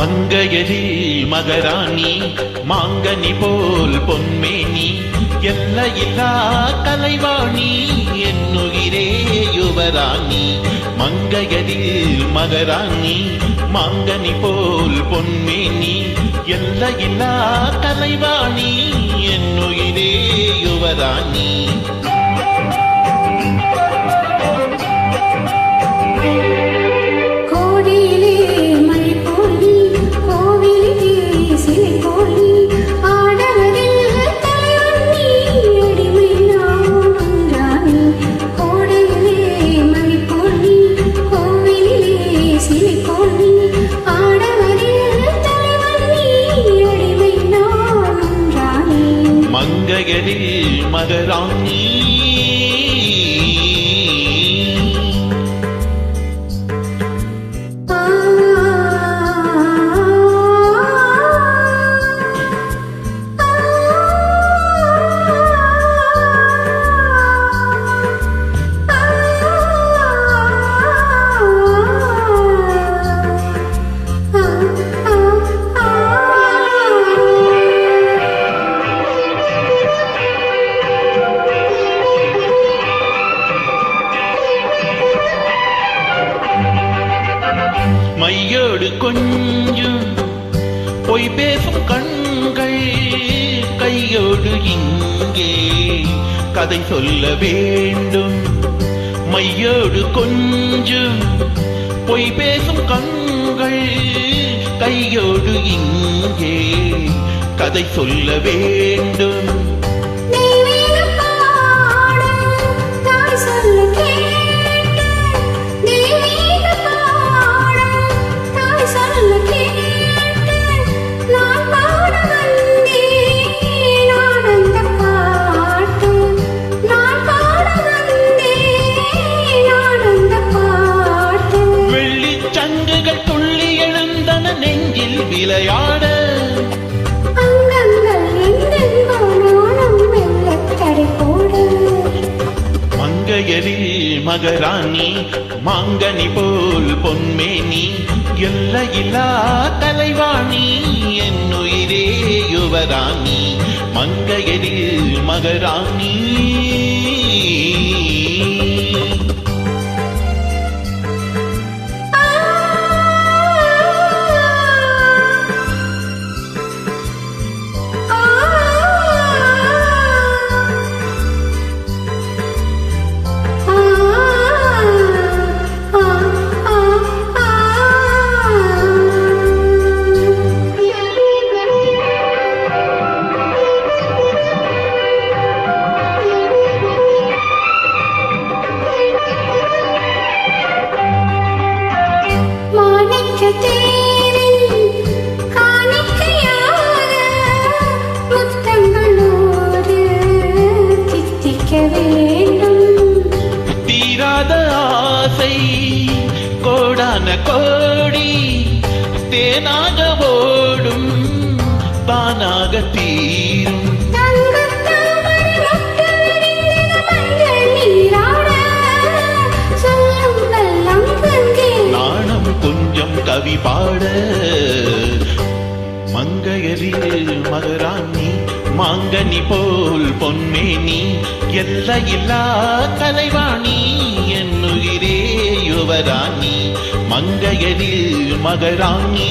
மங்கையரில் மகராணி மாங்கனி போல் பொன்மேனி எல்லையில்லா கலைவாணி என்னுயிரே யுவராணி. மங்கையரில் மகராணி மாங்கனி போல் பொன்மேனி எல்லையில்லா கலைவாணி என்னுயிரே யுவராணி. மங்கையரில் மகராணி மையோடு கொஞ்சம் பொய் பேசும் கண்கள் கையோடு இங்கே கதை சொல்ல வேண்டும். மையோடு கொஞ்சம் பொய் பேசும் கண்கள் கையோடு இங்கே கதை சொல்ல வேண்டும். துள்ளி எழுந்தன நெஞ்சில் விளையாட மங்கையரில் மகராணி மாங்கனி போல் பொன்மேனி எல்லையில்லா கலைவாணி என்னுயிரே யுவராணி. மங்கையரில் மகராணி தீராத ஆசை கோடான கோடி தேனாக ஓடும் தானாக தீரும். நாணம் கொஞ்சம் கவி பாட மங்கையரில் மகராணி மாங்கனி போல் பொன்மேனி எல்லையில்லா கலைவாணி என்னுயிரே யுவராணி. மங்கையரில் மகராணி.